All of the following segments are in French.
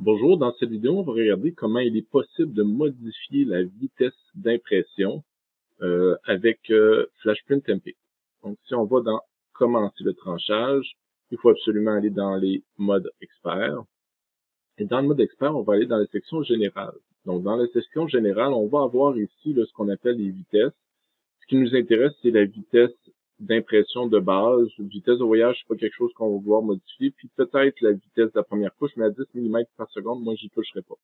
Bonjour, dans cette vidéo, on va regarder comment il est possible de modifier la vitesse d'impression avec FlashPrint MP. Donc, si on va dans commencer le tranchage, il faut absolument aller dans les modes experts. Et dans le mode expert, on va aller dans la section générale. Donc, dans la section générale, on va avoir ici ce qu'on appelle les vitesses. Ce qui nous intéresse, c'est la vitesse d'impression de base. Vitesse de voyage, c'est pas quelque chose qu'on va vouloir modifier. Puis peut-être la vitesse de la première couche, mais à 10 mm par seconde, moi, j'y toucherai pas.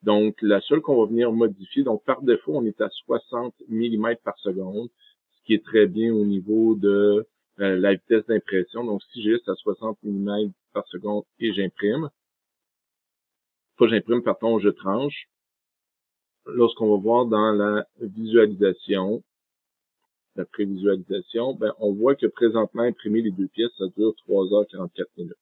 Donc, la seule qu'on va venir modifier, donc par défaut, on est à 60 mm par seconde, ce qui est très bien au niveau de la vitesse d'impression. Donc, si j'ai juste à 60 mm par seconde et j'imprime, pardon, je tranche. Lorsqu'on va voir dans la visualisation, la prévisualisation, ben, on voit que présentement, imprimer les deux pièces, ça dure 3h44 minutes.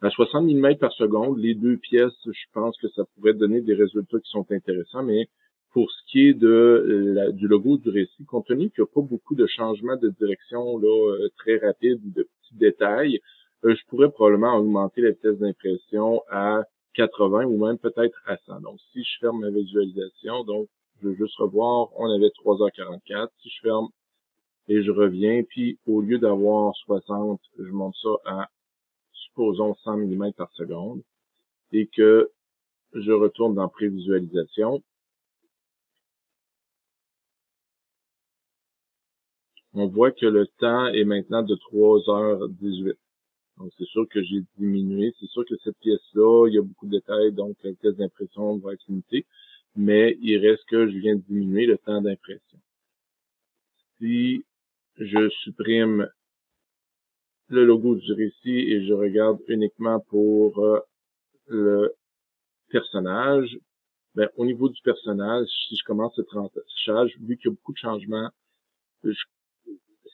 À 60 mm par seconde, les deux pièces, je pense que ça pourrait donner des résultats qui sont intéressants, mais pour ce qui est du logo du récit, compte tenu qu'il n'y a pas beaucoup de changements de direction là, très rapides ou de petits détails, je pourrais probablement augmenter la vitesse d'impression à 80 ou même peut-être à 100. Donc, si je ferme ma visualisation, donc je veux juste revoir, on avait 3h44. Si je ferme et je reviens, puis au lieu d'avoir 60, je monte ça à, supposons, 100 mm par seconde, et que je retourne dans prévisualisation. On voit que le temps est maintenant de 3h18. Donc, c'est sûr que j'ai diminué. C'est sûr que cette pièce-là, il y a beaucoup de détails, donc la vitesse d'impression va être limitée, mais il reste que je viens de diminuer le temps d'impression. Si je supprime le logo du récit et je regarde uniquement pour le personnage, ben, au niveau du personnage, si je commence le tranchage, vu qu'il y a beaucoup de changements,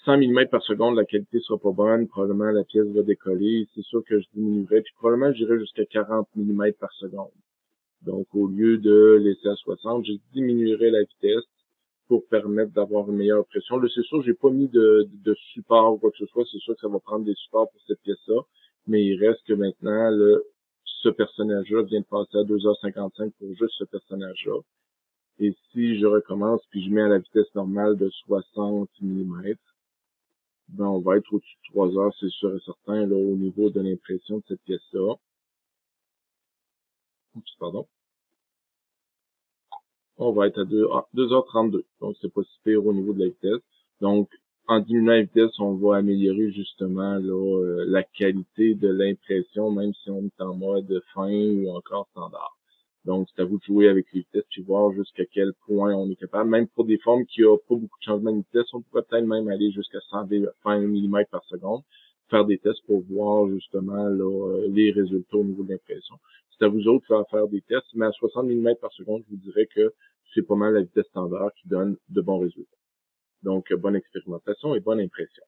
100 mm par seconde, la qualité sera pas bonne, probablement la pièce va décoller, c'est sûr que je diminuerai, puis probablement j'irai jusqu'à 40 mm par seconde. Donc, au lieu de laisser à 60, je diminuerai la vitesse pour permettre d'avoir une meilleure pression. Là, c'est sûr, j'ai pas mis de support ou quoi que ce soit. C'est sûr que ça va prendre des supports pour cette pièce-là. Mais il reste que maintenant, ce personnage-là vient de passer à 2h55 pour juste ce personnage-là. Et si je recommence, puis je mets à la vitesse normale de 60 mm, ben, on va être au-dessus de 3 heures, c'est sûr et certain, là, au niveau de l'impression de cette pièce-là. Oups, pardon. On va être à 2h32. Donc, c'est pas si pire au niveau de la vitesse. Donc, en diminuant la vitesse, on va améliorer justement là, la qualité de l'impression, même si on est en mode fin ou encore standard. Donc, c'est à vous de jouer avec les vitesses puis voir jusqu'à quel point on est capable. Même pour des formes qui n'ont pas beaucoup de changements de vitesse, on pourrait peut-être même aller jusqu'à 120 mm par seconde, faire des tests pour voir justement là, les résultats au niveau de l'impression. C'est à vous autres de faire des tests, mais à 60 mm par seconde, je vous dirais que c'est pas mal la vitesse standard qui donne de bons résultats. Donc, bonne expérimentation et bonne impression.